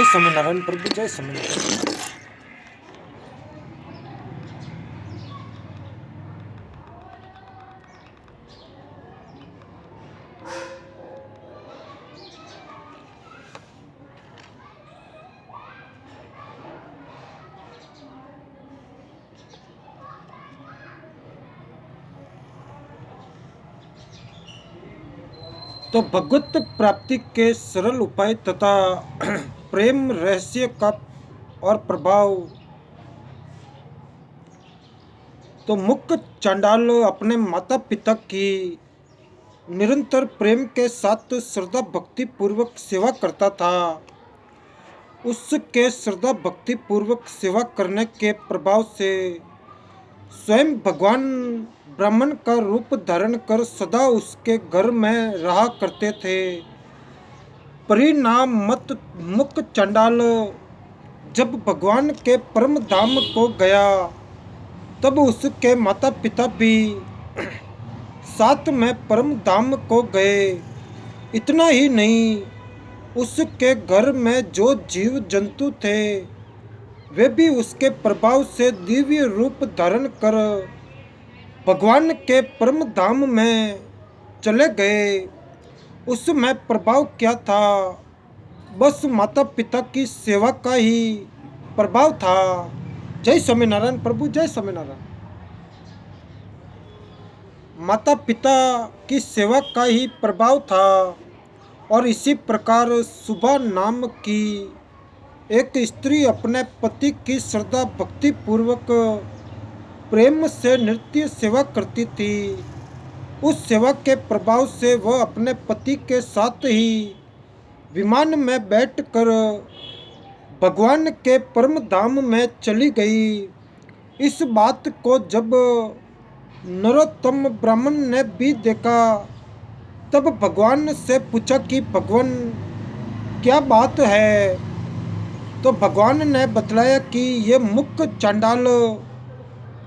जय स्वामीनारायण प्रभु, जय स्वामीनारायण। तो भगवत प्राप्ति के सरल उपाय तथा प्रेम रहस्य का और प्रभाव। तो मुख्य चांडाल अपने माता पिता की निरंतर प्रेम के साथ श्रद्धा भक्ति पूर्वक सेवा करता था। उसके श्रद्धा भक्ति पूर्वक सेवा करने के प्रभाव से स्वयं भगवान ब्राह्मण का रूप धारण कर सदा उसके घर में रहा करते थे। परिणाम मत मुख चंडाल जब भगवान के परम धाम को गया तब उसके माता पिता भी साथ में परम धाम को गए। इतना ही नहीं, उसके घर में जो जीव जंतु थे वे भी उसके प्रभाव से दिव्य रूप धारण कर भगवान के परम धाम में चले गए। उसमें प्रभाव क्या था? बस माता पिता की सेवा का ही प्रभाव था। जय स्वामीनारायण प्रभु, जय स्वामीनारायण। माता पिता की सेवा का ही प्रभाव था। और इसी प्रकार सुबह नाम की एक स्त्री अपने पति की श्रद्धा भक्ति पूर्वक प्रेम से नित्य सेवा करती थी। उस सेवा के प्रभाव से वह अपने पति के साथ ही विमान में बैठकर भगवान के परम धाम में चली गई। इस बात को जब नरोत्तम ब्राह्मण ने भी देखा तब भगवान से पूछा कि भगवान क्या बात है? तो भगवान ने बतलाया कि ये मुख्य चांडाल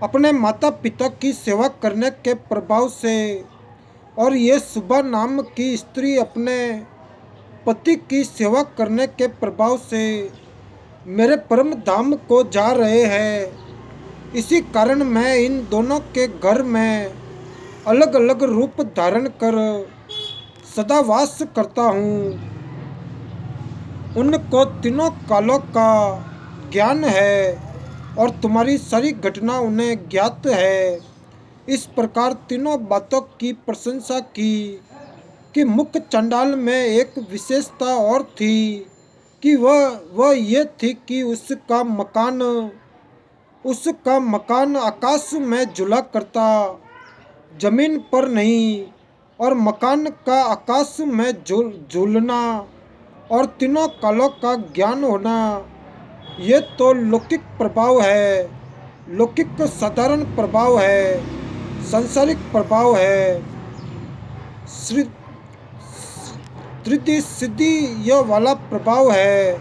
अपने माता पिता की सेवा करने के प्रभाव से और ये सुबह नाम की स्त्री अपने पति की सेवा करने के प्रभाव से मेरे परम धाम को जा रहे हैं। इसी कारण मैं इन दोनों के घर में अलग अलग रूप धारण कर सदा वास करता हूँ। उनको तीनों कालों का ज्ञान है और तुम्हारी सारी घटना उन्हें ज्ञात है। इस प्रकार तीनों बातों की प्रशंसा की कि मुख्य चंडाल में एक विशेषता और थी कि वह ये थी कि उसका मकान आकाश में झूला करता, जमीन पर नहीं। और मकान का आकाश में झूलना और तीनों कालों का ज्ञान होना ये तो लौकिक प्रभाव है, लौकिक साधारण प्रभाव है, सांसारिक प्रभाव है। तृतीय सिद्धि यह वाला प्रभाव है।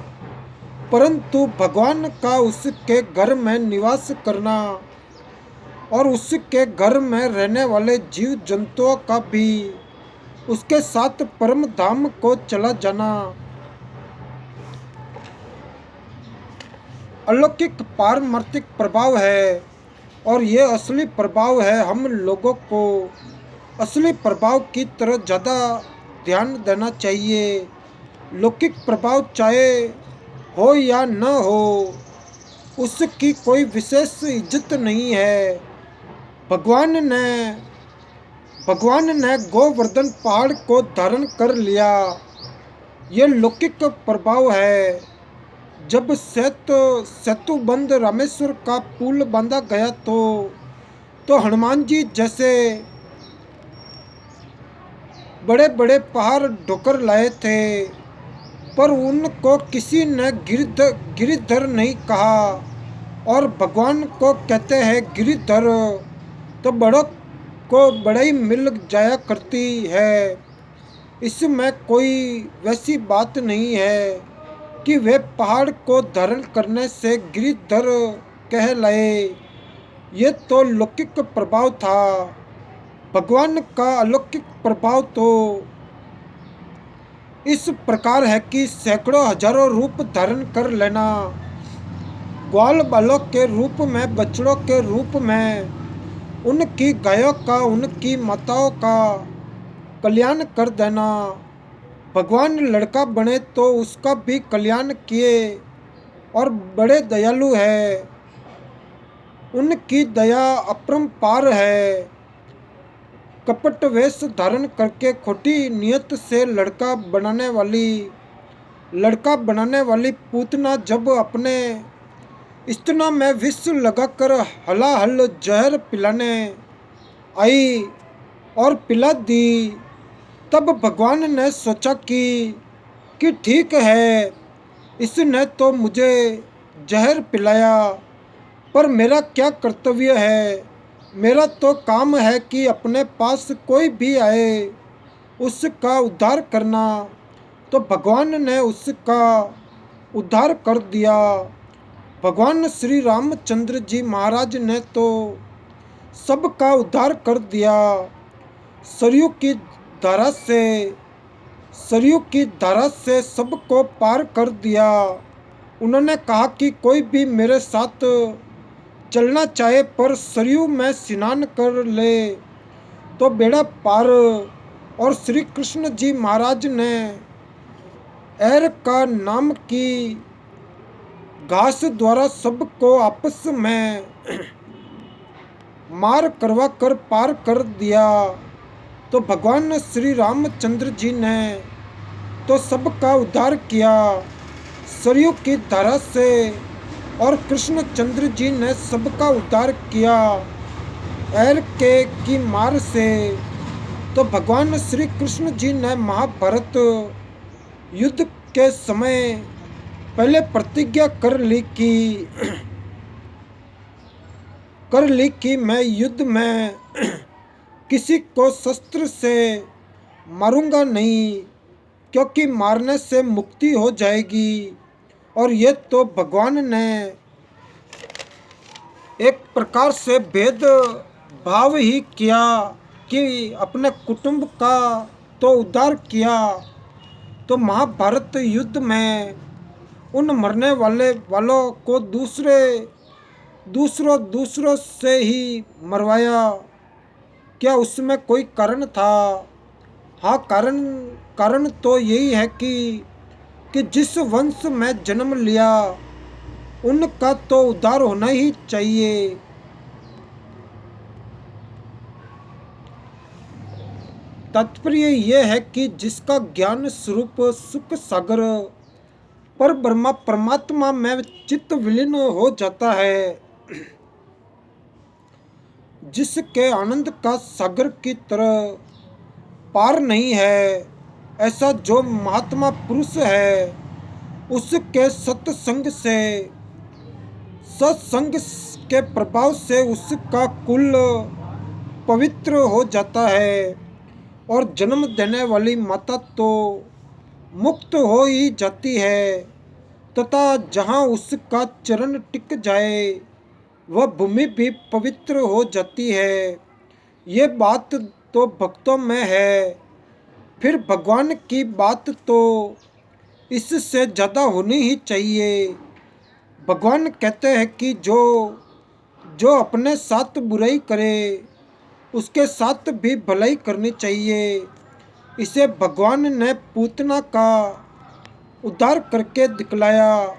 परंतु भगवान का उसके घर में निवास करना और उसके घर में रहने वाले जीव जंतुओं का भी उसके साथ परम धाम को चला जाना अलौकिक पारमार्थिक प्रभाव है। और ये असली प्रभाव है। हम लोगों को असली प्रभाव की तरह ज़्यादा ध्यान देना चाहिए। लौकिक प्रभाव चाहे हो या न हो उसकी कोई विशेष इज्जत नहीं है। भगवान ने गोवर्धन पहाड़ को धारण कर लिया, ये लौकिक प्रभाव है। जब सेतुबंध रामेश्वर का पुल बांधा गया तो हनुमान जी जैसे बड़े बड़े पहाड़ ढोकर लाए थे, पर उनको किसी ने गिरिधर नहीं कहा। और भगवान को कहते हैं गिरिधर, तो बड़ों को बड़ाई मिल जाया करती है। इसमें कोई वैसी बात नहीं है कि वे पहाड़ को धारण करने से गिरिधर कहलाए। ये तो लौकिक प्रभाव था। भगवान का अलौकिक प्रभाव तो इस प्रकार है कि सैकड़ों हजारों रूप धारण कर लेना, ग्वाल बालक के रूप में, बछड़ों के रूप में, उनकी गायों का, उनकी माताओं का कल्याण कर देना। भगवान लड़का बने तो उसका भी कल्याण किए और बड़े दयालु है, उनकी दया अपरंपार है। कपट वेश धारण करके खोटी नियत से लड़का बनाने वाली पूतना जब अपने स्तनों में विष लगाकर हलाहल जहर पिलाने आई और पिला दी, तब भगवान ने सोचा कि ठीक है, इसने तो मुझे जहर पिलाया, पर मेरा क्या कर्तव्य है। मेरा तो काम है कि अपने पास कोई भी आए उसका उद्धार करना। तो भगवान ने उसका उद्धार कर दिया। भगवान श्री रामचंद्र जी महाराज ने तो सबका उद्धार कर दिया। सरयू की धारा से सरयू की धारा से सबको पार कर दिया। उन्होंने कहा कि कोई भी मेरे साथ चलना चाहे पर सरयू में स्नान कर ले तो बेड़ा पार। और श्री कृष्ण जी महाराज ने एर का नाम की घास द्वारा सबको आपस में मार करवा कर पार कर दिया। तो भगवान श्री रामचंद्र जी ने तो सबका उद्धार किया सरयू की धारा से, और कृष्णचंद्र जी ने सबका उद्धार किया एर के की मार से। तो भगवान श्री कृष्ण जी ने महाभारत युद्ध के समय पहले प्रतिज्ञा कर ली कि मैं युद्ध में किसी को शस्त्र से मारूंगा नहीं, क्योंकि मारने से मुक्ति हो जाएगी। और ये तो भगवान ने एक प्रकार से भेद भाव ही किया कि अपने कुटुंब का तो उद्धार किया। तो महाभारत युद्ध में उन मरने वालों को दूसरों से ही मरवाया। क्या उसमें कोई कारण था? हाँ, कारण तो यही है कि जिस वंश में जन्म लिया उनका तो उद्धार होना ही चाहिए। तात्पर्य यह है कि जिसका ज्ञान स्वरूप सुख सागर पर ब्रह्मा परमात्मा में चित्त विलीन हो जाता है, जिसके आनंद का सागर की तरह पार नहीं है, ऐसा जो महात्मा पुरुष है, उसके सत्संग के प्रभाव से उसका कुल पवित्र हो जाता है और जन्म देने वाली माता तो मुक्त हो ही जाती है, तथा जहाँ उसका चरण टिक जाए वह भूमि भी पवित्र हो जाती है। ये बात तो भक्तों में है, फिर भगवान की बात तो इससे ज़्यादा होनी ही चाहिए। भगवान कहते हैं कि जो अपने साथ बुराई करे उसके साथ भी भलाई करनी चाहिए। इसे भगवान ने पूतना का उद्धार करके दिखलाया।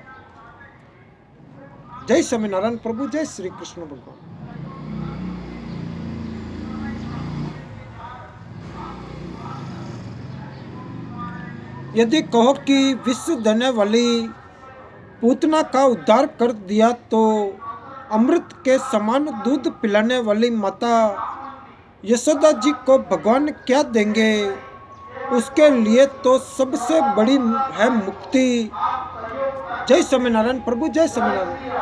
जय स्वामीनारायण प्रभु, जय श्री कृष्ण भगवान। यदि कहो कि विष देने वाली पूतना का उद्धार कर दिया तो अमृत के समान दूध पिलाने वाली माता यशोदा जी को भगवान क्या देंगे? उसके लिए तो सबसे बड़ी है मुक्ति। जय स्वामीनारायण प्रभु, जय स्वामीनारायण।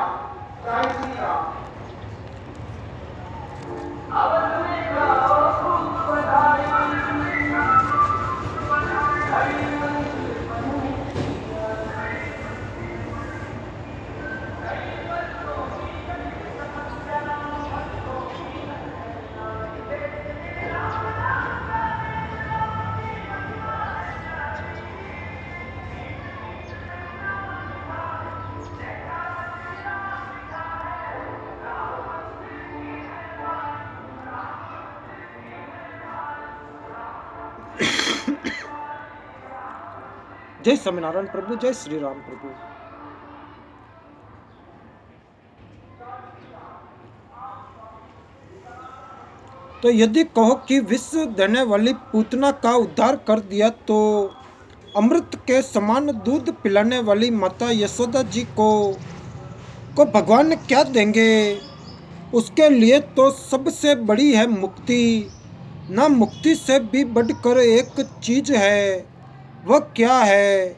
जय स्वामीनारायण प्रभु, जय श्री राम प्रभु। तो यदि कहो कि विष देने वाली पूतना का उद्धार कर दिया, तो अमृत के समान दूध पिलाने वाली माता यशोदा जी को भगवान क्या देंगे? उसके लिए तो सबसे बड़ी है मुक्ति। ना मुक्ति से भी बढ़कर एक चीज है, वह क्या है?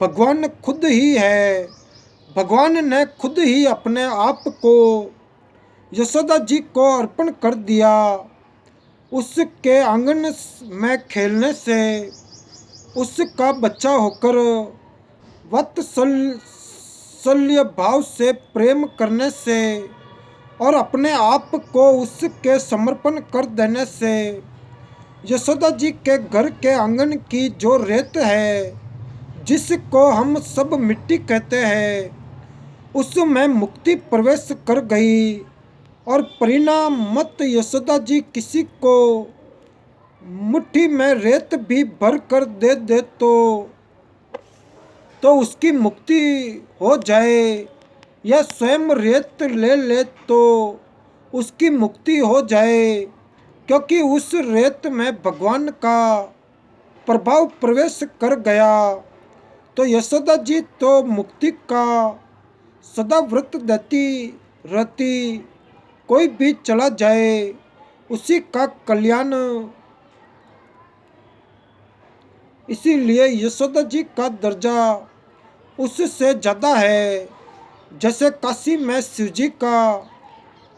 भगवान खुद ही है। भगवान ने खुद ही अपने आप को यशोदा जी को अर्पण कर दिया। उसके आंगन में खेलने से, उसका बच्चा होकर वात्सल्य भाव से प्रेम करने से और अपने आप को उसके समर्पण कर देने से यशोदा जी के घर के आंगन की जो रेत है, जिसको हम सब मिट्टी कहते हैं, उसमें मुक्ति प्रवेश कर गई। और परिणाम मत यशोदा जी किसी को मुट्ठी में रेत भी भर कर दे तो उसकी मुक्ति हो जाए, या स्वयं रेत ले तो उसकी मुक्ति हो जाए, क्योंकि उस रेत में भगवान का प्रभाव प्रवेश कर गया। तो यशोदा जी तो मुक्ति का सदा व्रत देती रहती। कोई भी चला जाए, उसी का कल्याण। इसीलिए यशोदा जी का दर्जा उससे ज़्यादा है। जैसे काशी में शिव जी का,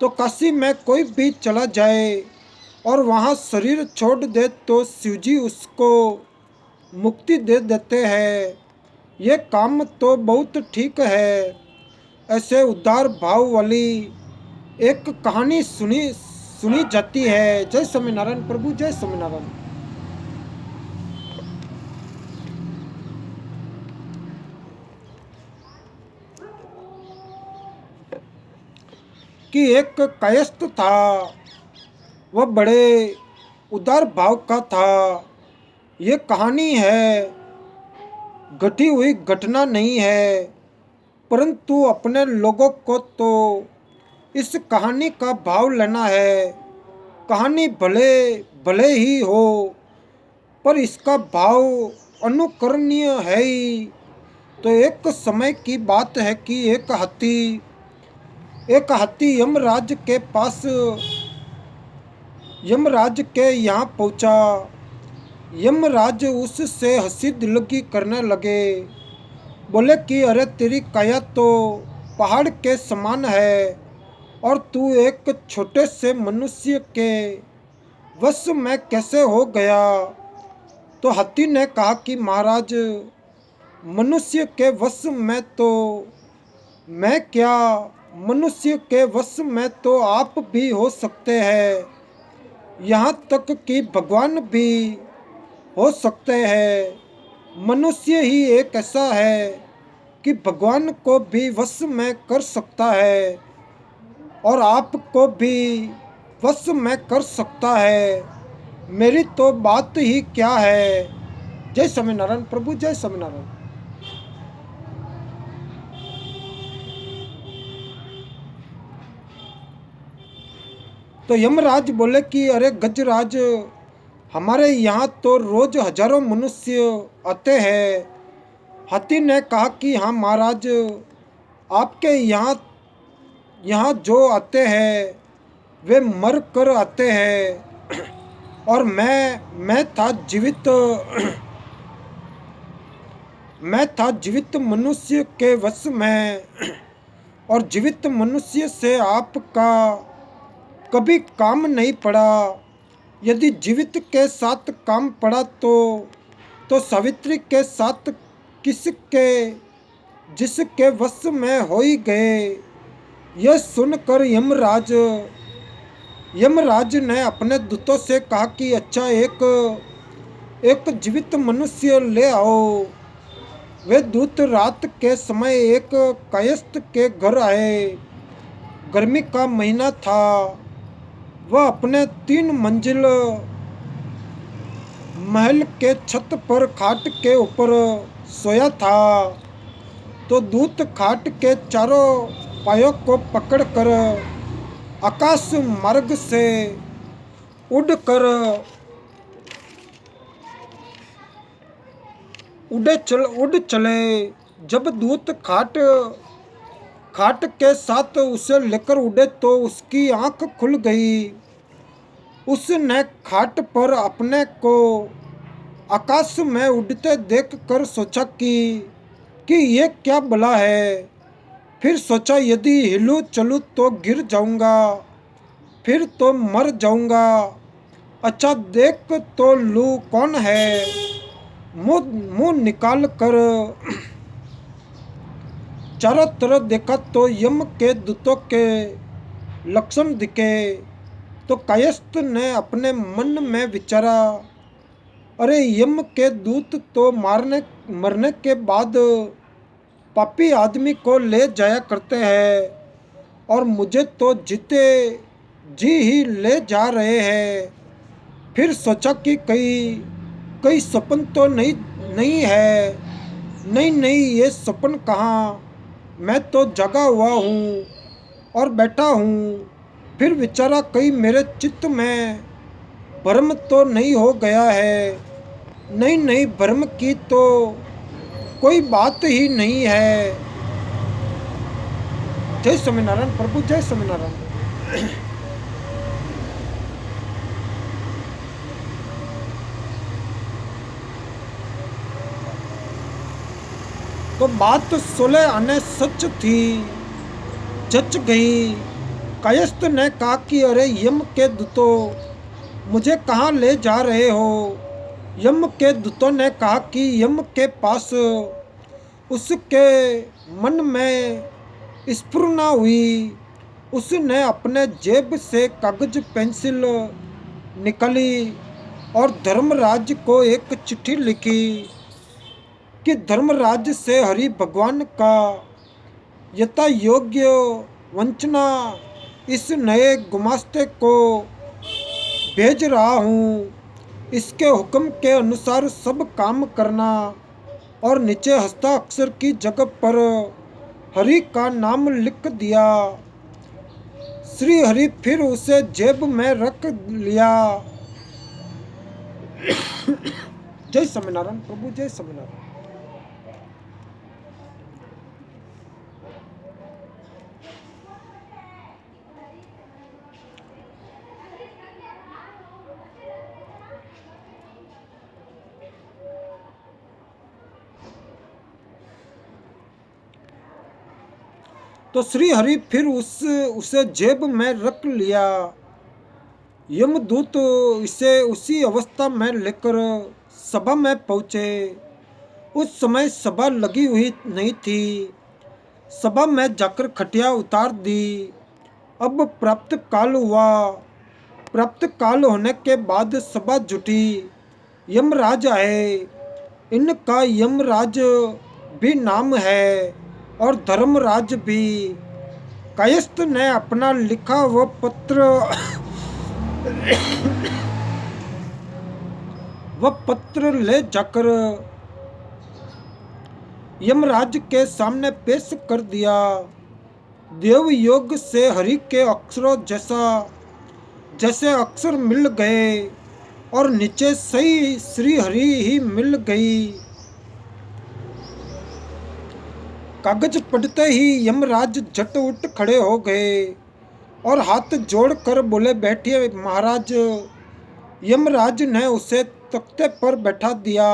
तो काशी में कोई भी चला जाए और वहाँ शरीर छोड़ दे तो शिव जी उसको मुक्ति दे देते हैं। ये काम तो बहुत ठीक है। ऐसे उदार भाव वाली एक कहानी सुनी जाती है। जय स्वामीनारायण प्रभु, जय स्वामीनारायण। कि एक कायस्थ था, वह बड़े उदार भाव का था। ये कहानी है, घटी हुई घटना नहीं है, परंतु अपने लोगों को तो इस कहानी का भाव लेना है। कहानी भले भले ही हो, पर इसका भाव अनुकरणीय है ही। तो एक समय की बात है कि एक हाथी यमराज के यहाँ पहुँचा। यमराज उससे हंसी दिलगी करने लगे। बोले कि अरे तेरी काया तो पहाड़ के समान है और तू एक छोटे से मनुष्य के वश में कैसे हो गया? तो हाथी ने कहा कि महाराज, मनुष्य के वश में तो मैं क्या, मनुष्य के वश में तो आप भी हो सकते हैं, यहाँ तक कि भगवान भी हो सकते हैं। मनुष्य ही एक ऐसा है कि भगवान को भी वश में कर सकता है और आपको भी वश में कर सकता है। मेरी तो बात ही क्या है। जय स्वामीनारायण प्रभु, जय स्वामीनारायण। तो यमराज बोले कि अरे गजराज, हमारे यहाँ तो रोज हजारों मनुष्य आते हैं। हाथी ने कहा कि हाँ महाराज, आपके यहाँ जो आते हैं वे मर कर आते हैं, और मैं था जीवित मनुष्य के वश में, और जीवित मनुष्य से आपका कभी काम नहीं पड़ा। यदि जीवित के साथ काम पड़ा तो सावित्री के साथ जिसके वश में हो ही गए। यह सुनकर यमराज ने अपने दूतों से कहा कि अच्छा, एक जीवित मनुष्य ले आओ। वे दूत रात के समय एक कायस्थ के घर आए। गर्मी का महीना था। वह अपने 3 महल के छत पर खाट के ऊपर सोया था, तो दूत खाट के चारों पायों को पकड़कर आकाश मार्ग से उड़कर उड़ चले। जब दूत खाट खाट के साथ उसे लेकर उड़े तो उसकी आंख खुल गई। उसने खाट पर अपने को आकाश में उड़ते देखकर सोचा कि ये क्या भला है। फिर सोचा यदि हिलूं चलूं तो गिर जाऊंगा, फिर तो मर जाऊंगा। अच्छा देख तो लूं कौन है। मुंह मुंह निकाल कर चारों तरफ देखा तो यम के दूतों के लक्षण दिखे। तो कायस्थ ने अपने मन में विचारा, अरे यम के दूत तो मरने के बाद पापी आदमी को ले जाया करते हैं, और मुझे तो जीते जी ही ले जा रहे हैं। फिर सोचा कि कई सपन तो नहीं नहीं है। नहीं नहीं, ये सपन कहाँ, मैं तो जगा हुआ हूँ और बैठा हूँ। फिर विचारा कहीं मेरे चित्त में भ्रम तो नहीं हो गया है। नहीं नहीं, भ्रम की तो कोई बात ही नहीं है। जय स्वामीनारायण प्रभु, जय स्वामीनारायण। तो बात 16 आने सच थी, जच गई। कायस्थ ने कहा कि अरे यम के दूतों, मुझे कहाँ ले जा रहे हो। यम के दूतों ने कहा कि यम के पास उसके मन में स्फुरना हुई। उसने अपने जेब से कागज पेंसिल निकाली और धर्मराज को एक चिट्ठी लिखी कि धर्मराज से हरि भगवान का यथा योग्य वंचना इस नए गुमास्ते को भेज रहा हूँ। इसके हुक्म के अनुसार सब काम करना, और नीचे हस्ताक्षर की जगह पर हरि का नाम लिख दिया। श्री हरि फिर उसे जेब में रख लिया। जय स्वामीनारायण प्रभु, जय स्वामीनारायण। तो श्री हरि फिर उसे जेब में रख लिया। यमदूत इसे उसी अवस्था में लेकर सभा में पहुंचे। उस समय सभा लगी हुई नहीं थी। सभा में जाकर खटिया उतार दी। अब प्राप्त काल हुआ। प्राप्त काल होने के बाद सभा जुटी। यमराज आए। इनका यमराज भी नाम है और धर्मराज भी। कायस्थ ने अपना लिखा वो पत्र ले जाकर यमराज के सामने पेश कर दिया। देव योग से हरि के अक्षरों जैसे अक्षर मिल गए और नीचे सही श्री हरि ही मिल गई। कागज पढ़ते ही यमराज झट उठ खड़े हो गए और हाथ जोड़कर बोले, बैठिए महाराज। यमराज ने उसे तख्ते पर बैठा दिया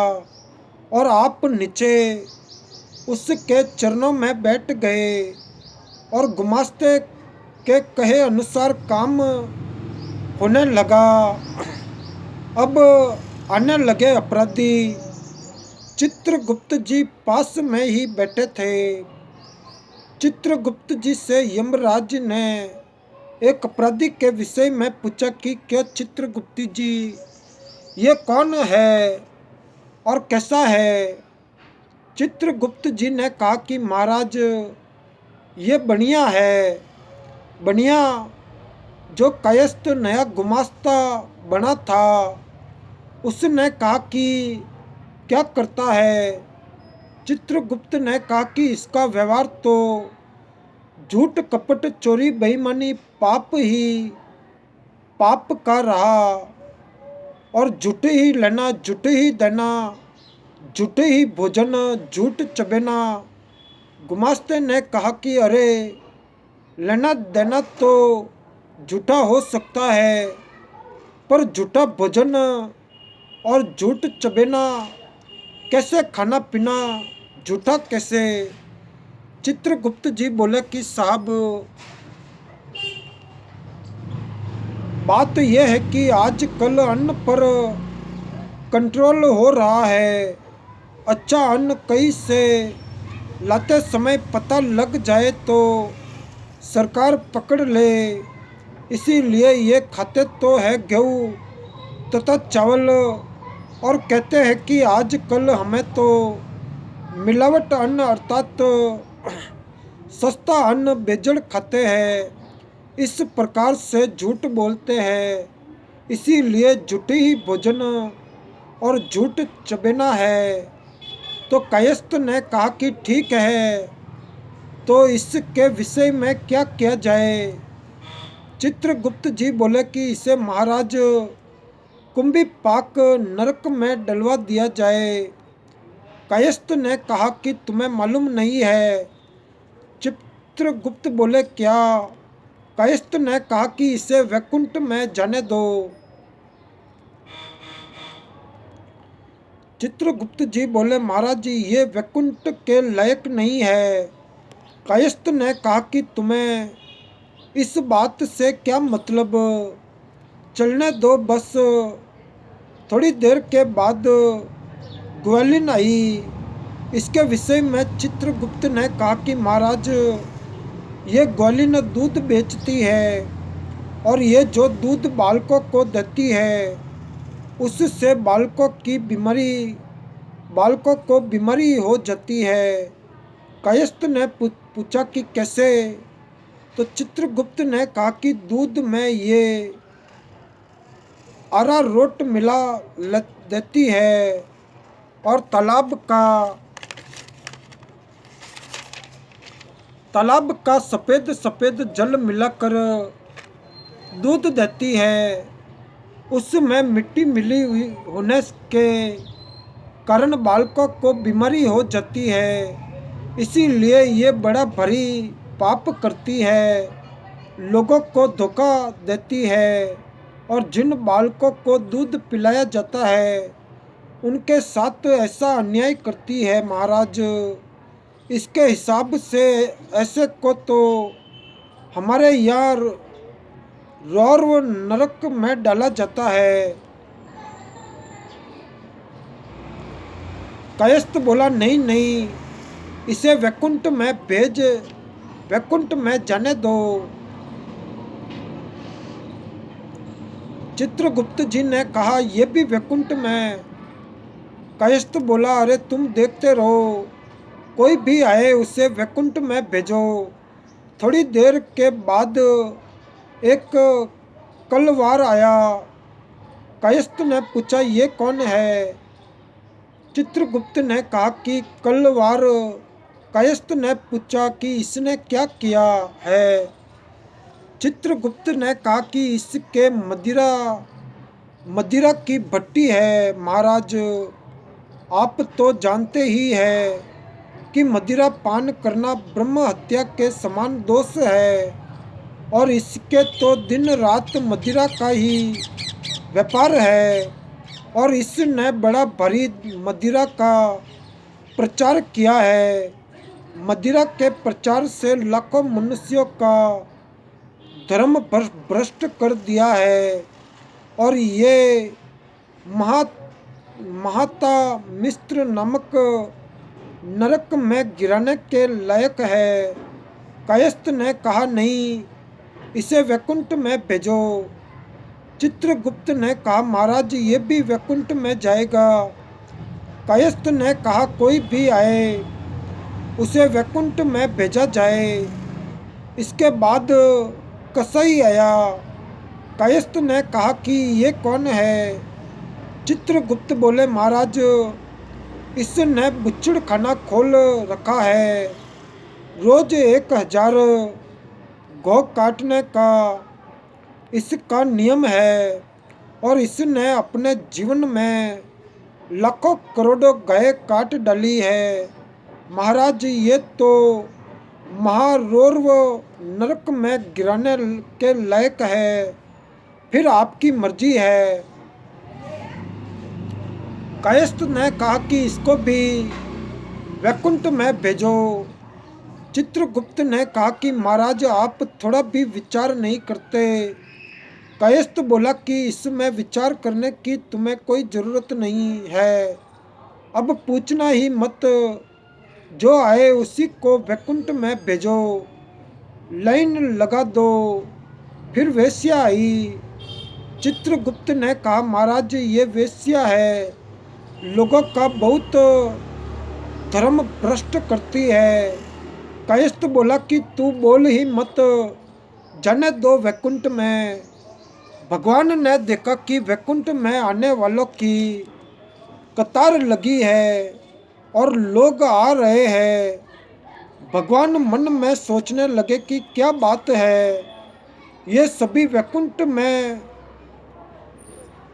और आप नीचे उसके चरणों में बैठ गए और गुमास्ते के कहे अनुसार काम होने लगा। अब आने लगे अपराधी। चित्रगुप्त जी पास में ही बैठे थे। चित्रगुप्त जी से यमराज ने एक अपराधी के विषय में पूछा कि क्या चित्रगुप्त जी, ये कौन है और कैसा है। चित्रगुप्त जी ने कहा कि महाराज, ये बनिया है। बनिया जो कायस्थ नया गुमास्ता बना था, उसने कहा कि क्या करता है? चित्रगुप्त ने कहा कि इसका व्यवहार तो झूठ कपट चोरी बेईमानी पाप का रहा, और झूठ ही लेना झूठ ही देना, झूठ ही भोजन झूठ चबेना। गुमास्ते ने कहा कि अरे, लेना देना तो झूठा हो सकता है, पर झूठा भोजन और झूठ चबेना कैसे? खाना पीना झूठा कैसे? चित्रगुप्त जी बोले कि साहब, बात यह है कि आजकल अन्न पर कंट्रोल हो रहा है। अच्छा अन्न कहीं से लाते समय पता लग जाए तो सरकार पकड़ ले, इसीलिए ये खाते तो है गेहूँ तथा चावल, और कहते हैं कि आजकल हमें तो मिलावट अन्न अर्थात सस्ता अन्न बेजड़ खाते हैं, इस प्रकार से झूठ बोलते हैं, इसीलिए झूठी ही भोजन और झूठ चबेना है। तो कायस्थ ने कहा कि ठीक है, तो इसके विषय में क्या किया जाए? चित्रगुप्त जी बोले कि इसे महाराज कुंभी पाक नरक में डलवा दिया जाए। कायस्थ ने कहा कि तुम्हें मालूम नहीं है। चित्रगुप्त बोले क्या? कायस्थ ने कहा कि इसे वैकुंठ में जाने दो। चित्रगुप्त जी बोले महाराज जी, ये वैकुंठ के लायक नहीं है। कायस्थ ने कहा कि तुम्हें इस बात से क्या मतलब? चलने दो बस। थोड़ी देर के बाद ग्वालिन आई। इसके विषय में चित्रगुप्त ने कहा कि महाराज, ये ग्वालिन दूध बेचती है, और ये जो दूध बालकों को देती है उससे बालकों को बीमारी हो जाती है। कायस्थ ने पूछा कि कैसे? तो चित्रगुप्त ने कहा कि दूध में ये अरारोट मिला देती है, और तालाब का सफ़ेद सफ़ेद जल मिलाकर दूध देती है। उसमें मिट्टी मिली हुई होने के कारण बालकों को बीमारी हो जाती है, इसीलिए ये बड़ा भारी पाप करती है, लोगों को धोखा देती है, और जिन बालकों को दूध पिलाया जाता है उनके साथ ऐसा अन्याय करती है महाराज। इसके हिसाब से ऐसे को तो हमारे यहाँ रौरव नरक में डाला जाता है। कायस्थ बोला नहीं नहीं, इसे वैकुंठ में जाने दो। चित्रगुप्त जी ने कहा ये भी वैकुंठ में? कायस्थ बोला अरे तुम देखते रहो, कोई भी आए उसे वैकुंठ में भेजो। थोड़ी देर के बाद एक कलवार आया। कायस्थ ने पूछा ये कौन है? चित्रगुप्त ने कहा कि कलवार। कायस्थ ने पूछा कि इसने क्या किया है? चित्रगुप्त ने कहा कि इसके मदिरा की भट्टी है महाराज। आप तो जानते ही है कि मदिरा पान करना ब्रह्म हत्या के समान दोष है, और इसके तो दिन रात मदिरा का ही व्यापार है, और इसने बड़ा भारी मदिरा का प्रचार किया है। मदिरा के प्रचार से लाखों मनुष्यों का धर्म भ्रष्ट कर दिया है, और ये महाता मिस्र नामक नरक में गिराने के लायक है। कायस्थ ने कहा नहीं, इसे वैकुंठ में भेजो। चित्रगुप्त ने कहा महाराज ये भी वैकुंठ में जाएगा। कायस्थ ने कहा कोई भी आए उसे वैकुंठ में भेजा जाए। इसके बाद कसाई आया। कायस्थ ने कहा कि ये कौन है? चित्रगुप्त बोले, महाराज इसने बुच्चड़ खाना खोल रखा है। रोज 1000 गौ काटने का इसका नियम है और इसने अपने जीवन में लाखों करोड़ों गाय काट डाली है। महाराज ये तो महारौरव नरक में गिराने के लायक है, फिर आपकी मर्जी है। कायस्थ ने कहा कि इसको भी वैकुंठ में भेजो। चित्रगुप्त ने कहा कि महाराज आप थोड़ा भी विचार नहीं करते। कायस्थ बोला कि इसमें विचार करने की तुम्हें कोई जरूरत नहीं है, अब पूछना ही मत, जो आए उसी को वैकुंठ में भेजो, लाइन लगा दो। फिर वेश्या आई। चित्रगुप्त ने कहा, महाराज ये वेश्या है, लोगों का बहुत धर्म भ्रष्ट करती है। कायस्थ बोला कि तू बोल ही मत, जाने दो वैकुंठ में। भगवान ने देखा कि वैकुंठ में आने वालों की कतार लगी है और लोग आ रहे हैं। भगवान मन में सोचने लगे कि क्या बात है, ये सभी वैकुंठ में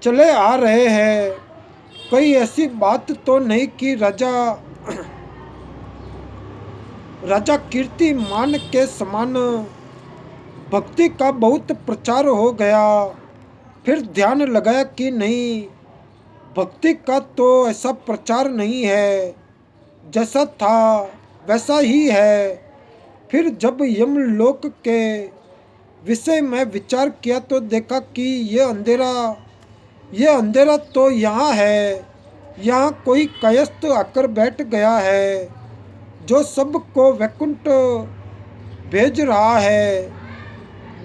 चले आ रहे हैं, कई ऐसी बात तो नहीं कि राजा कीर्तिमान के समान भक्ति का बहुत प्रचार हो गया। फिर ध्यान लगाया कि नहीं, भक्ति का तो ऐसा प्रचार नहीं है, जैसा था वैसा ही है। फिर जब यमलोक के विषय में विचार किया तो देखा कि ये अंधेरा तो यहाँ है, यहाँ कोई कायस्थ आकर बैठ गया है जो सबको वैकुंठ भेज रहा है।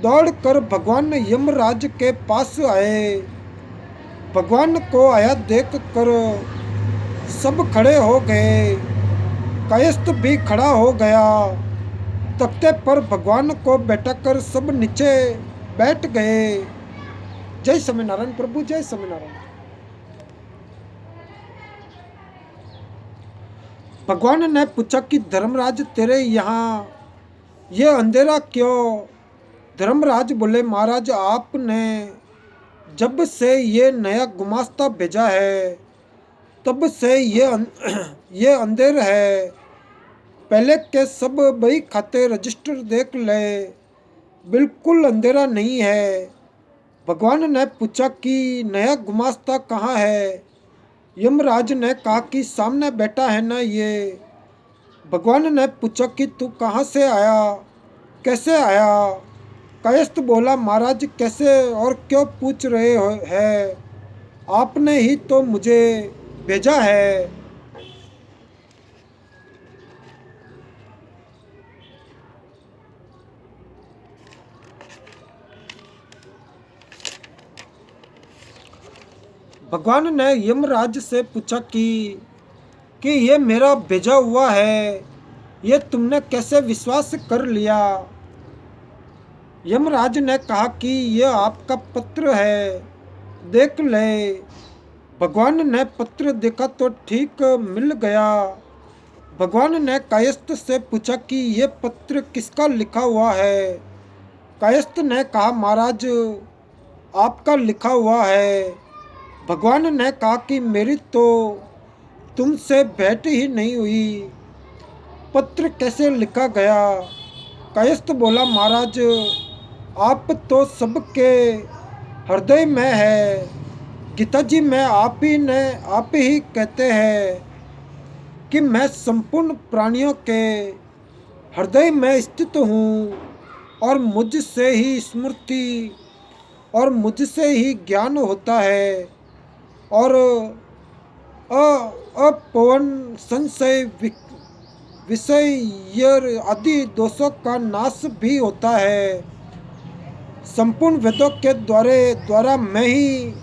दौड़कर भगवान यमराज के पास आए। भगवान को आया देख कर सब खड़े हो गए। कायस्थ भी खड़ा हो गया। तख्ते पर भगवान को बैठाकर सब नीचे बैठ गए। जय स्वामीनारायण प्रभु, जय स्वामीनारायण। भगवान ने पूछा कि धर्मराज तेरे यहाँ ये अंधेरा क्यों? धर्मराज बोले, महाराज आपने जब से ये नया गुमास्ता भेजा है तब से ये अंधेर है। पहले के सब बही खाते रजिस्टर देख ले, बिल्कुल अंधेरा नहीं है। भगवान ने पूछा कि नया गुमास्ता कहाँ है? यमराज ने कहा कि सामने बैठा है ना ये। भगवान ने पूछा कि तू कहाँ से आया, कैसे आया? कायस्थ बोला, महाराज कैसे और क्यों पूछ रहे हैं, आपने ही तो मुझे भेजा है। भगवान ने यमराज से पूछा कि ये मेरा भेजा हुआ है, ये तुमने कैसे विश्वास कर लिया? यमराज ने कहा कि यह आपका पत्र है, देख ले। भगवान ने पत्र देखा तो ठीक मिल गया। भगवान ने कायस्थ से पूछा कि ये पत्र किसका लिखा हुआ है? कायस्थ ने कहा, महाराज आपका लिखा हुआ है। भगवान ने कहा कि मेरी तो तुमसे भेंट ही नहीं हुई, पत्र कैसे लिखा गया? कायस्थ बोला, महाराज आप तो सबके हृदय में है। गीता जी में आप ही कहते हैं कि मैं संपूर्ण प्राणियों के हृदय में स्थित हूँ और मुझसे ही स्मृति और मुझसे ही ज्ञान होता है और अपवन संशय विषय आदि दोषों का नाश भी होता है। संपूर्ण वेदों के द्वारा मैं ही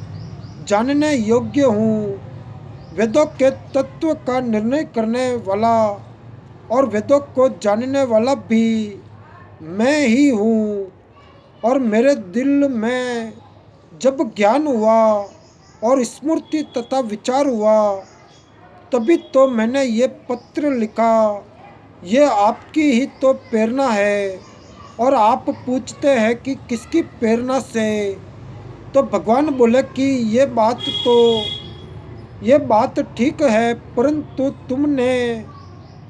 जानने योग्य हूँ। वेदों के तत्व का निर्णय करने वाला और वेदों को जानने वाला भी मैं ही हूँ। और मेरे दिल में जब ज्ञान हुआ और स्मृति तथा विचार हुआ, तभी तो मैंने ये पत्र लिखा। ये आपकी ही तो प्रेरणा है, और आप पूछते हैं कि किसकी प्रेरणा से। तो भगवान बोले कि ये बात ठीक है, परंतु तुमने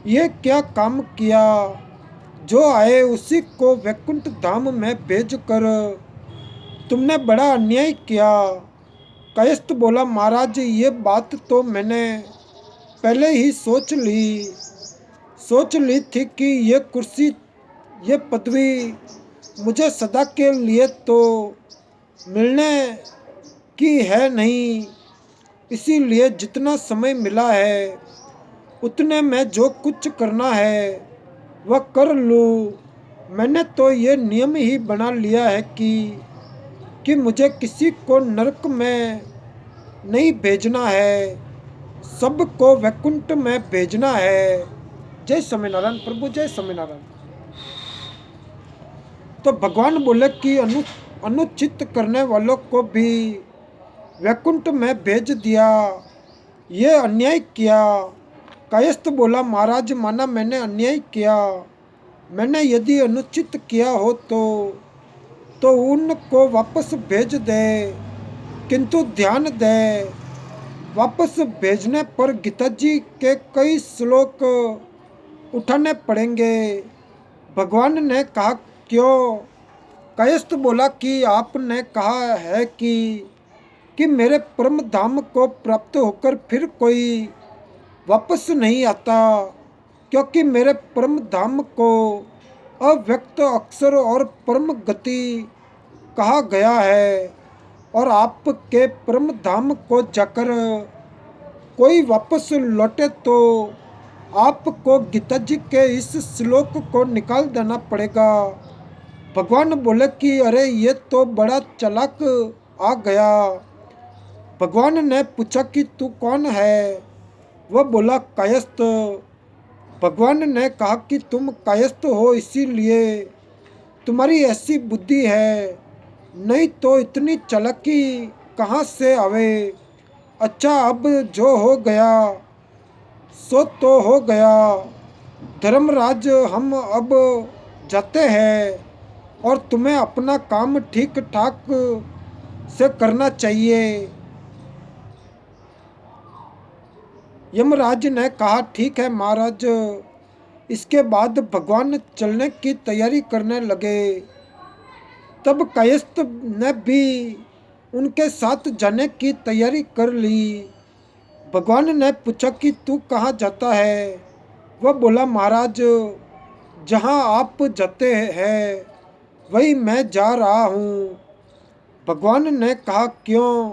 ये क्या काम किया। जो आए उसी को वैकुंठ धाम में भेजकर तुमने बड़ा अन्याय किया। कायस्थ बोला, महाराज ये बात तो मैंने पहले ही सोच ली थी कि ये कुर्सी, ये पदवी मुझे सदा के लिए तो मिलने की है नहीं। इसीलिए जितना समय मिला है उतने में जो कुछ करना है वह कर लूँ। मैंने तो ये नियम ही बना लिया है कि मुझे किसी को नरक में नहीं भेजना है, सबको वैकुंठ में भेजना है। जय स्वामीनारायण प्रभु, जय स्वामीनारायण। तो भगवान बोले कि अनुचित करने वालों को भी वैकुंठ में भेज दिया, ये अन्याय किया। कायस्थ बोला, महाराज माना मैंने अन्याय किया। मैंने यदि अनुचित किया हो तो उनको वापस भेज दे, किंतु ध्यान दे, वापस भेजने पर गीता जी के कई श्लोक उठाने पड़ेंगे। भगवान ने कहा, क्यों। कायस्थ बोला कि आपने कहा है कि मेरे परम धाम को प्राप्त होकर फिर कोई वापस नहीं आता, क्योंकि मेरे परम धाम को अव्यक्त अक्षर और परम गति कहा गया है। और आपके परम धाम को जाकर कोई वापस लौटे तो आपको गीता जी के इस श्लोक को निकाल देना पड़ेगा। भगवान बोले कि अरे ये तो बड़ा चालाक आ गया। भगवान ने पूछा कि तू कौन है। वह बोला, कायस्थ। भगवान ने कहा कि तुम कायस्थ हो, इसीलिए तुम्हारी ऐसी बुद्धि है, नहीं तो इतनी चालाकी कहाँ से आवे। अच्छा, अब जो हो गया सो तो हो गया। धर्मराज, हम अब जाते हैं और तुम्हें अपना काम ठीक ठाक से करना चाहिए। यमराज ने कहा, ठीक है महाराज। इसके बाद भगवान चलने की तैयारी करने लगे। तब कायस्थ ने भी उनके साथ जाने की तैयारी कर ली। भगवान ने पूछा कि तू कहाँ जाता है। वह बोला, महाराज जहाँ आप जाते हैं वही मैं जा रहा हूँ। भगवान ने कहा, क्यों।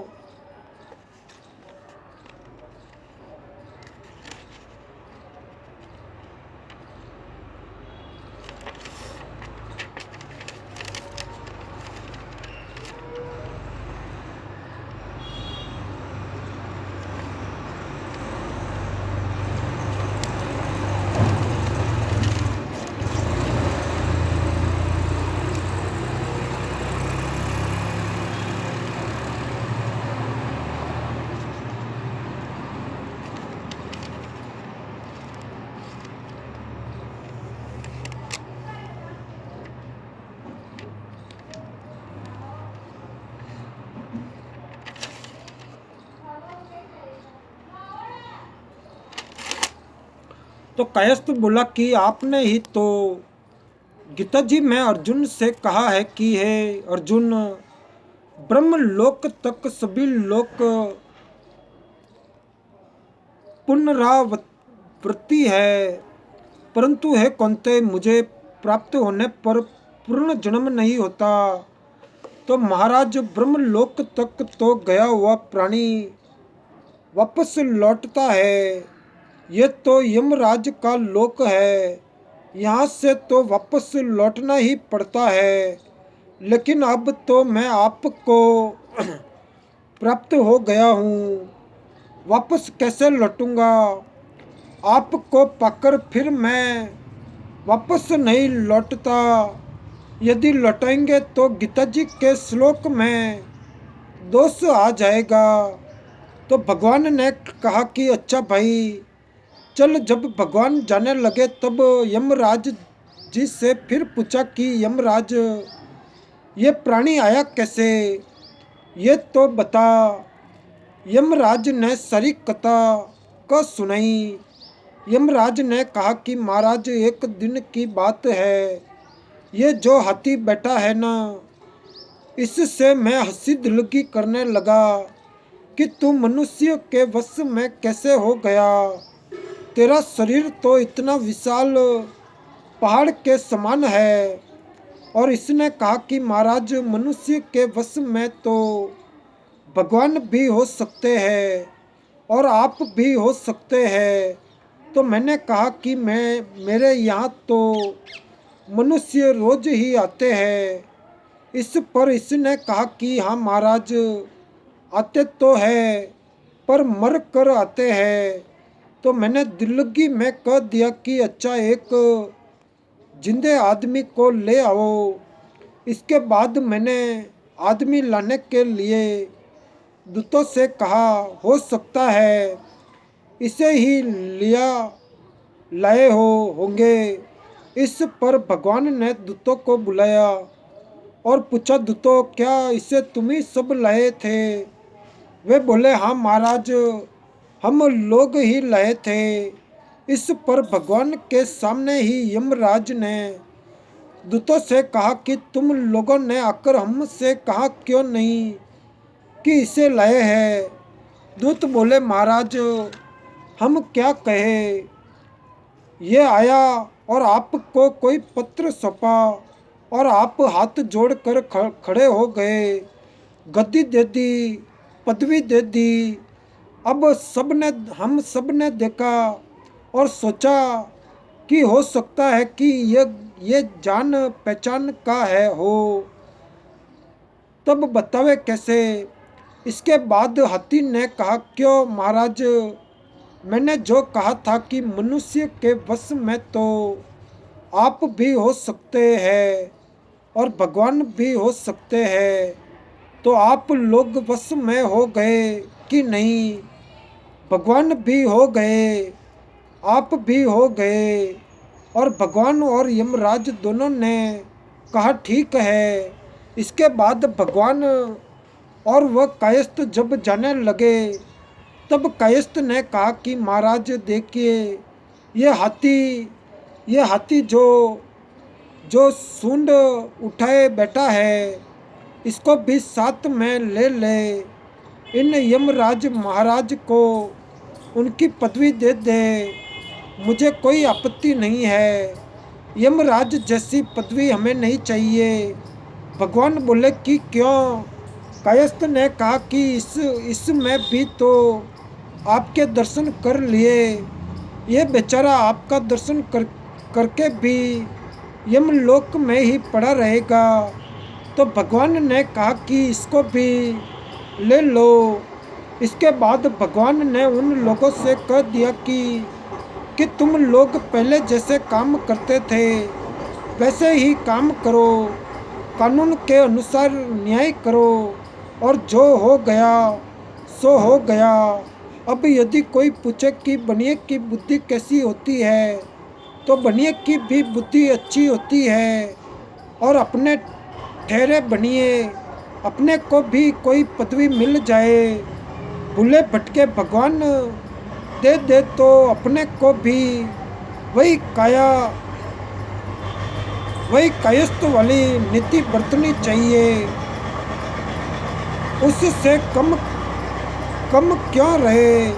तो कायस्थ बोला कि आपने ही तो गीता जी में अर्जुन से कहा है कि हे अर्जुन, ब्रह्म लोक तक सभी लोक पुनरावृत्ति है, परंतु है कौन्तेय, मुझे प्राप्त होने पर पूर्ण जन्म नहीं होता। तो महाराज, ब्रह्म लोक तक तो गया हुआ प्राणी वापस लौटता है। ये तो यमराज का लोक है, यहाँ से तो वापस लौटना ही पड़ता है। लेकिन अब तो मैं आपको प्राप्त हो गया हूँ, वापस कैसे लौटूंगा। आपको पाकर फिर मैं वापस नहीं लौटता। यदि लौटाएंगे तो गीता जी के श्लोक में दोष आ जाएगा। तो भगवान ने कहा कि अच्छा भाई चल। जब भगवान जाने लगे तब यमराज जी से फिर पूछा कि यमराज ये प्राणी आया कैसे, ये तो बता। यमराज ने सारी कथा को सुनाई। यमराज ने कहा कि महाराज एक दिन की बात है, ये जो हाथी बैठा है ना, इससे मैं हंसी दिलगी करने लगा कि तू मनुष्य के वश में कैसे हो गया। तेरा शरीर तो इतना विशाल पहाड़ के समान है। और इसने कहा कि महाराज मनुष्य के वश में तो भगवान भी हो सकते हैं और आप भी हो सकते हैं। तो मैंने कहा कि मेरे यहाँ तो मनुष्य रोज ही आते हैं। इस पर इसने कहा कि हाँ महाराज आते तो है पर मर कर आते हैं। तो मैंने दिल्लगी में कह दिया कि अच्छा एक जिंदे आदमी को ले आओ। इसके बाद मैंने आदमी लाने के लिए दूतों से कहा हो सकता है इसे ही लिया लाए होंगे। इस पर भगवान ने दूतों को बुलाया और पूछा दूतों क्या इसे तुम ही सब लाए थे। वे बोले हाँ महाराज हम लोग ही लाए थे। इस पर भगवान के सामने ही यमराज ने दूतों से कहा कि तुम लोगों ने आकर हमसे कहा क्यों नहीं कि इसे लाए हैं। दूत बोले महाराज हम क्या कहे, ये आया और आपको कोई पत्र सौंपा और आप हाथ जोड़कर खड़े हो गए, गद्दी दे दी, पदवी दे दी। अब हम सब ने देखा और सोचा कि हो सकता है कि ये जान पहचान का है हो, तब बतावे कैसे। इसके बाद हाथी ने कहा क्यों महाराज मैंने जो कहा था कि मनुष्य के वश में तो आप भी हो सकते हैं और भगवान भी हो सकते हैं, तो आप लोग वश में हो गए कि नहीं। भगवान भी हो गए, आप भी हो गए। और भगवान और यमराज दोनों ने कहा ठीक है। इसके बाद भगवान और वह कायस्थ जब जाने लगे तब कायस्थ ने कहा कि महाराज देखिए ये हाथी जो सूंड उठाए बैठा है, इसको भी साथ में ले। इन यमराज महाराज को उनकी पदवी दे दे, मुझे कोई आपत्ति नहीं है। यमराज जैसी पदवी हमें नहीं चाहिए। भगवान बोले कि क्यों। कायस्थ ने कहा कि इसमें भी तो आपके दर्शन कर लिए, ये बेचारा आपका दर्शन करके भी यमलोक में ही पड़ा रहेगा। तो भगवान ने कहा कि इसको भी ले लो। इसके बाद भगवान ने उन लोगों से कह दिया कि तुम लोग पहले जैसे काम करते थे वैसे ही काम करो, कानून के अनुसार न्याय करो, और जो हो गया सो हो गया। अब यदि कोई पूछे कि बनिए की बुद्धि कैसी होती है, तो बनिए की भी बुद्धि अच्छी होती है। और अपने ठहरे बनिए, अपने को भी कोई पदवी मिल जाए, भूले भटके भगवान दे दे तो अपने को भी वही कायस्थ वाली नीति बरतनी चाहिए। उससे कम क्यों रहे।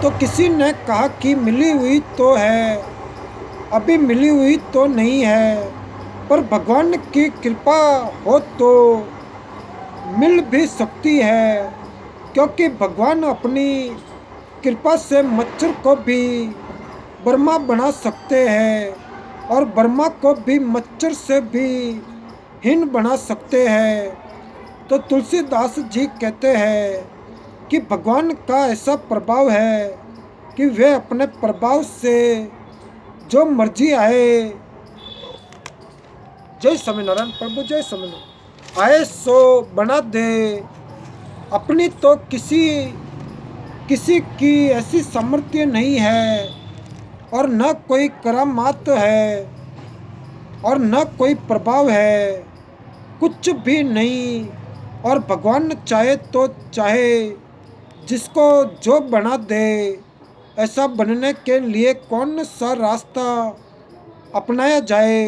तो किसी ने कहा कि मिली हुई तो है, अभी मिली हुई तो नहीं है, पर भगवान की कृपा हो तो मिल भी सकती है, क्योंकि भगवान अपनी कृपा से मच्छर को भी बर्मा बना सकते हैं और बर्मा को भी मच्छर से भी हीन बना सकते हैं। तो तुलसीदास जी कहते हैं कि भगवान का ऐसा प्रभाव है कि वे अपने प्रभाव से जो मर्जी आए, जय स्वामीनारायण प्रभु जय स्वामीनारायण, आए सो बना दे। अपनी तो किसी किसी की ऐसी सामर्थ्य नहीं है और न कोई करामात है और न कोई प्रभाव है, कुछ भी नहीं। और भगवान चाहे तो चाहे जिसको जो बना दे। ऐसा बनने के लिए कौन सा रास्ता अपनाया जाए?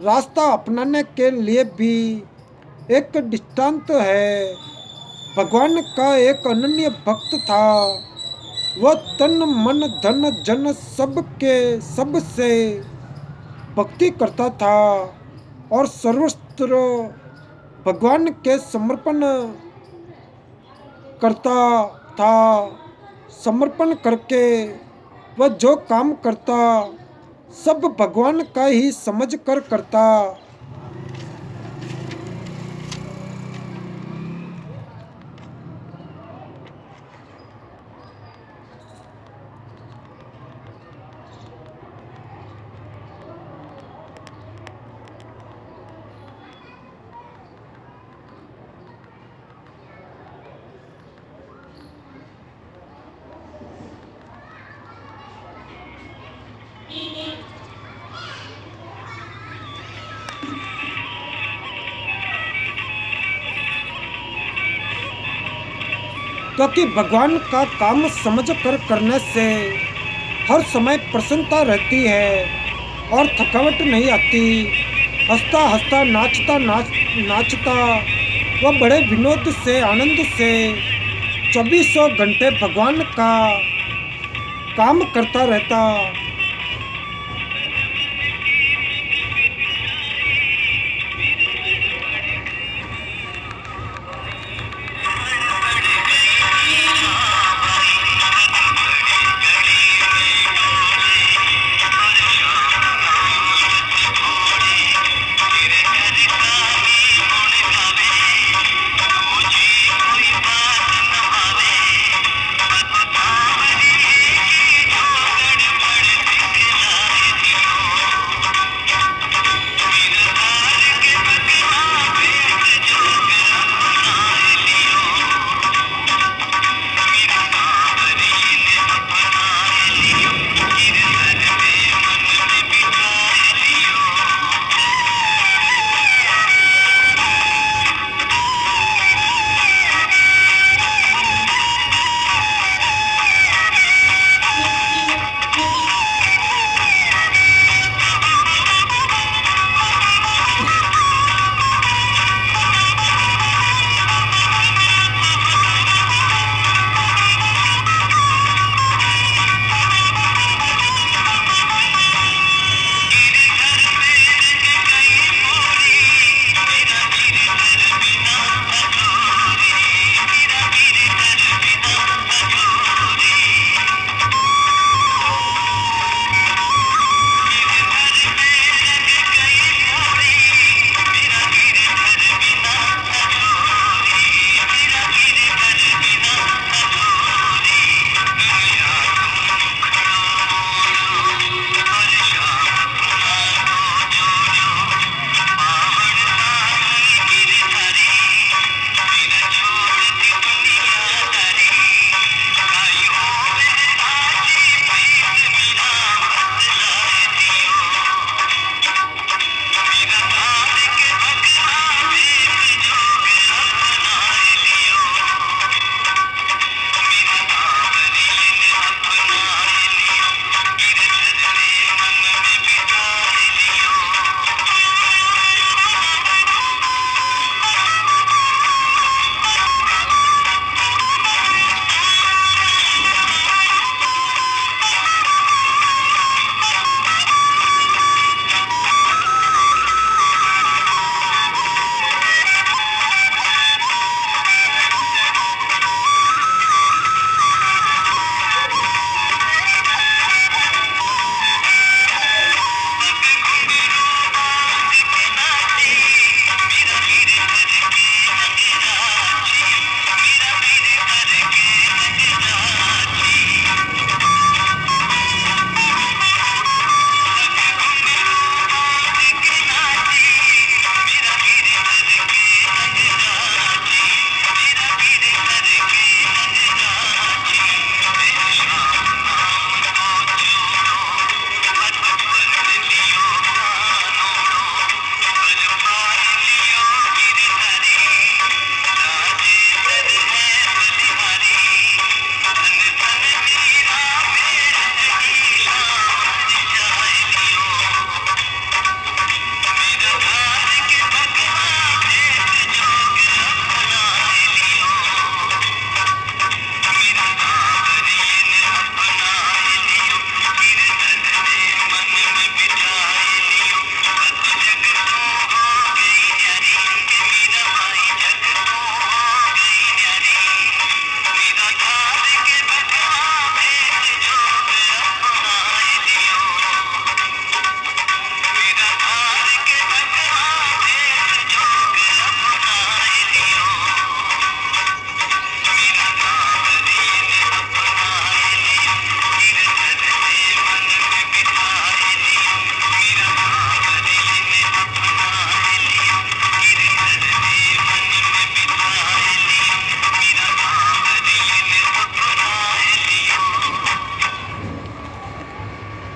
रास्ता अपनाने के लिए भी एक दृष्टांत है। भगवान का एक अनन्य भक्त था। वह तन मन धन जन सब के सब से भक्ति करता था और सर्वस्त्र भगवान के समर्पण करता था। समर्पण करके वह जो काम करता सब भगवान का ही समझ कर करता। क्योंकि भगवान का काम समझ कर करने से हर समय प्रसन्नता रहती है और थकावट नहीं आती। हंसता हंसता नाचता वह बड़े विनोद से आनंद से 2400 घंटे भगवान का काम करता रहता।